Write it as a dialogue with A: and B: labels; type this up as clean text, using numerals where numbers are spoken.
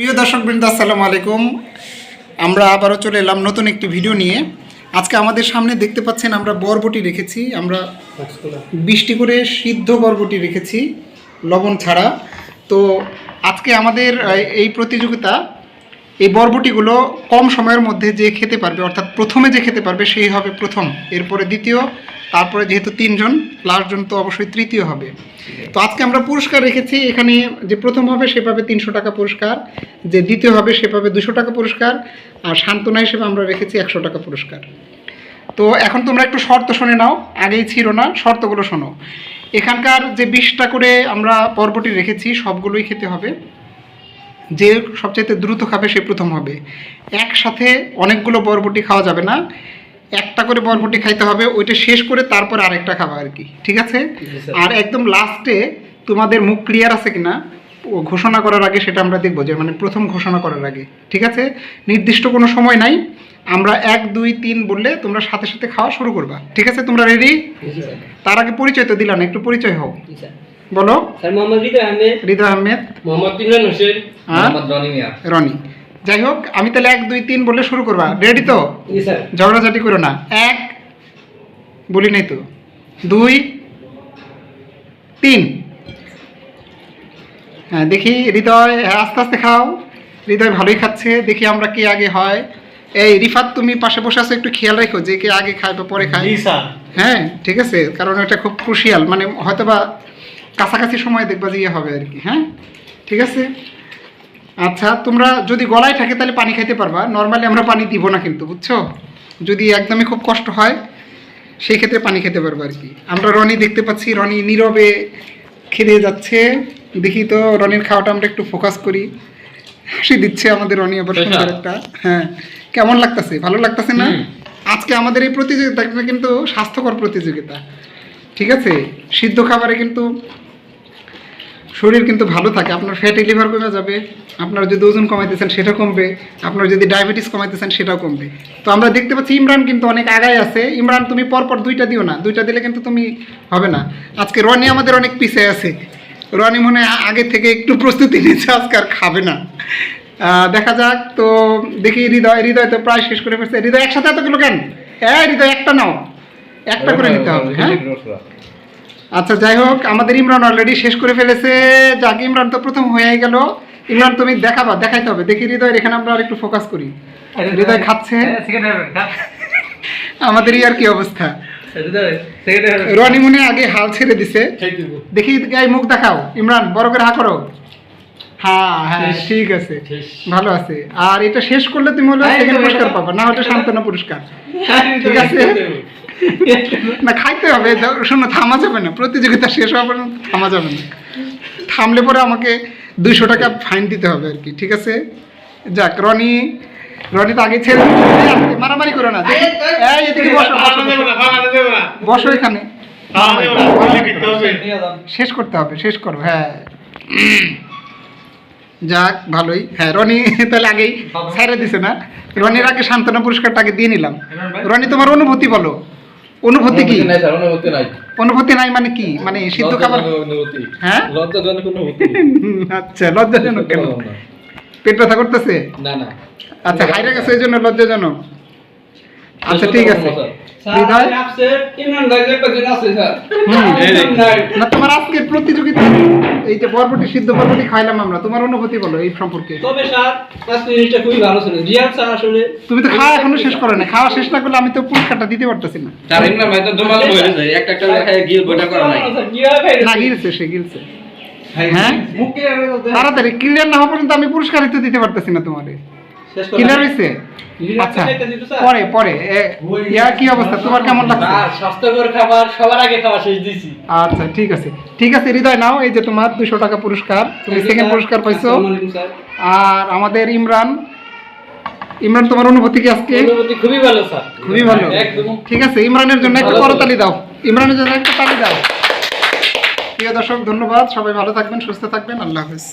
A: প্রিয় দর্শকবৃন্দ, আসসালামু আলাইকুম। আমরা আবারও চলে এলাম নতুন একটি ভিডিও নিয়ে। আজকে আমাদের সামনে দেখতে পাচ্ছেন আমরা বরবটি রেখেছি। আমরা 20টি করে সিদ্ধ বরবটি রেখেছি, লবণ ছাড়া। তো আজকে আমাদের এই প্রতিযোগিতা, এই বরবটিগুলো কম সময়ের মধ্যে যে খেতে পারবে, অর্থাৎ প্রথমে যে খেতে পারবে সেই হবে প্রথম, এরপরে দ্বিতীয়, তারপরে যেহেতু 3 জন, লাস্ট জন তো অবশ্যই তৃতীয় হবে। তো আজকে আমরা পুরস্কার রেখেছি, এখানে যে প্রথম হবে সে পাবে 300 টাকা পুরস্কার, যে দ্বিতীয় হবে সে পাবে 200 টাকা পুরস্কার, আর সান্ত্বনা হিসেবে আমরা রেখেছি 100 টাকা পুরস্কার। তো এখন তোমরা একটু শর্ত শুনে নাও, আগেই ছিল না, শর্তগুলো শোনো। এখানকার যে 20টা করে আমরা বরবটি রেখেছি সবগুলোই খেতে হবে। যে সবচাইতে দ্রুত খাবে সে প্রথম হবে। একসাথে অনেকগুলো বরবটি খাওয়া যাবে না, একটা করে বরবটি খাইতে হবে, ওইটা শেষ করে তারপর আরেকটা খাওয়া আর কি, ঠিক আছে? আর একদম লাস্টে তোমাদের মুখ ক্লিয়ার আছে কিনা ঘোষণা করার আগে সেটা আমরা দেখবো, যে মানে প্রথম ঘোষণা করার আগে, ঠিক আছে? নির্দিষ্ট কোনো সময় নাই, আমরা 1 2 3 বললে তোমরা সাথে সাথে খাওয়া শুরু করবা, ঠিক আছে? তোমরা রেডি? তার আগে পরিচয় তো দিলা না, একটু পরিচয় হও। বলো।
B: স্যার মোহাম্মদ
A: হৃদয় আহমেদ,
B: মোহাম্মদ ইমরান হোসেন, মোহাম্মদ
A: রনি। যাই হোক, আমি তাহলে 1 2 3 বলে শুরু করবা। রেডি তো?
B: জি স্যার।
A: ঝগড়াঝাটি করো না। 1 বলি নাই তো, 2 3। হ্যাঁ দেখি হৃদয়, হ্যাঁ আস্তে আস্তে খাও। হৃদয় ভালোই খাচ্ছে, দেখি আমরা কে আগে হয়। এই রিফাত, তুমি পাশে বসে আছো, একটু খেয়াল রাখো যে কে আগে খায় বা পরে খায়।
B: জি স্যার।
A: হ্যাঁ ঠিক আছে, কারণ এটা খুব ক্রুশিয়াল, মানে হয়তো বা কাছাকাছি সময় দেখবা যে ইয়ে হবে আর কি। হ্যাঁ ঠিক আছে। আচ্ছা, তোমরা যদি গলায় থাকে তাহলে পানি খাইতে পারবা, নর্মালি আমরা পানি দিব না কিন্তু, বুঝছো? যদি একদমই খুব কষ্ট হয় সেই ক্ষেত্রে পানি খেতে পারবো আর কি। আমরা রনি দেখতে পাচ্ছি, রনি নীরবে খেয়ে যাচ্ছে। দেখি তো রনির খাওয়াটা আমরা একটু ফোকাস করি। হাসি দিচ্ছে আমাদের রনি আবার সুন্দর একটা। হ্যাঁ, কেমন লাগতেছে? ভালো লাগতেছে না? আজকে আমাদের এই প্রতিযোগিতাটা কিন্তু স্বাস্থ্যকর প্রতিযোগিতা, ঠিক আছে? সিদ্ধ খাবারে কিন্তু শরীর কিন্তু ভালো থাকে, আপনার ফ্যাটি লিভার কমে যাবে, আপনার যদি ওজন কমাইতেছেন সেটা কমবে, আপনার যদি ডায়াবেটিস কমাইতেছেন সেটাও কমবে। তো আমরা দেখতে পাচ্ছি ইমরান কিন্তু অনেক আগায় আছে। ইমরান, তুমি পরপর 2টা দিও না, 2টা দিলে কিন্তু তুমি হবে না। আজকে রনি আমাদের অনেক পিছিয়ে আছে, রনি মনে আগে থেকে একটু প্রস্তুতি নিচ্ছে, আজকে আর খাবে না। দেখা যাক। তো দেখি হৃদয় তো প্রায় শেষ করে ফেলছে। হৃদয় একসাথে এতগুলো কেন? হ্যাঁ হৃদয়, একটা নাও, একটা করে নিতে হবে। হ্যাঁ আচ্ছা, যাই হোক, আমাদের ইমরান অলরেডি শেষ করে ফেলেছে। যাক, ইমরান তো প্রথম হয়ে গেল। ইমরান তুমি দেখাইতে হবে। দেখি হৃদয়ের, এখানে আমরা আর একটু ফোকাস করি। হৃদয় খাচ্ছে, আমাদের আর কি অবস্থা। রনি মনে আগে হাল ছেড়ে দিছে। দেখি গায়ে মুখ দেখাও। ইমরান বড় করে হা করো। হ্যাঁ হ্যাঁ ঠিক আছে, ভালো আছে। আর এটা শেষ করলে তুমি হলো সেকেন্ড পুরস্কার পাবা, না হলে সান্ত্বনা পুরস্কার, ঠিক আছে? না, খাইতে হবে। শোনো, থামা যাবে না, প্রতিযোগিতা শেষ হওয়া পর্যন্ত থামা যাবে না। থামলে পরে আমাকে 200 টাকা ফাইন দিতে হবে আর কি, ঠিক আছে? যাক, রনি তো আগে ছেড়ে মারামারি করো না। এই এদিকে বসো, বসো এখানে। শেষ করতে হবে, শেষ করো। হ্যাঁ যাক, ভালোই। হ্যাঁ রনি তাহলে আগেই ছেড়ে দিছে না? রনির আগে সান্ত্বনা পুরস্কারটা আগে দিয়ে নিলাম। রনি, তোমার অনুভূতি বলো। অনুভূতি কি? অনুভূতি নাই মানে কি? মানে সিদ্ধ খাবার? হ্যাঁ লজ্জাজনক অনুভূতি। আচ্ছা, লজ্জাজনক কেন? পেট ব্যথা করতেছে? না না। আচ্ছা, হাইরে গেছে এই জন্য লজ্জাজনক। আচ্ছা ঠিক আছে। না, তোমার আজকের প্রতিযোগিতা, এই যে বরবটি সিদ্ধ বরবটি খাইলাম আমরা, তোমার অনুভূতি বলো এই সম্পর্কে।
B: তবে স্যার আজকে জিনিসটা খুবই ভালো ছিল। রিয়াল স্যার আসলে
A: তুমি তো খাওয়া এখনো শেষ করো না, খাওয়া শেষ না করলে আমি তো পুরস্কারটা দিতে পারতেছি না।
B: তার ইমরান ভাই তো দমাল বলে যায়, একটা খায় গিল বটা করা নাই।
A: না, গিলছে, সে গিলছে। হ্যাঁ তাড়াতাড়ি ক্লিয়ার না হওয়া পর্যন্ত আমি পুরস্কার তো দিতে পারতেছি না তোমারে। ক্লিয়ার হইছে? আচ্ছা, পরে ইয়া কি অবস্থা তোমার, কেমন লাগছে?
B: স্বাস্থ্যকর খাবার সবার আগে খাওয়া শেষ দিছি।
A: আচ্ছা ঠিক আছে, ঠিক আছে। হৃদয় নাও, এই যে তোমার 200 টাকা পুরস্কার, তুমি সেকেন্ড পুরস্কার পাইছো। আর আমাদের ইমরান, তোমার অনুভূতি কি আজকে?
B: অনুভূতি খুবই ভালো স্যার,
A: খুবই ভালো, একদম ঠিক আছে। ইমরানের জন্য একটা করতালি দাও, ইমরানের জন্য একটা তালি দাও। প্রিয় দর্শক, ধন্যবাদ। সবাই ভালো থাকবেন, সুস্থ থাকবেন। আল্লাহ হাফেজ।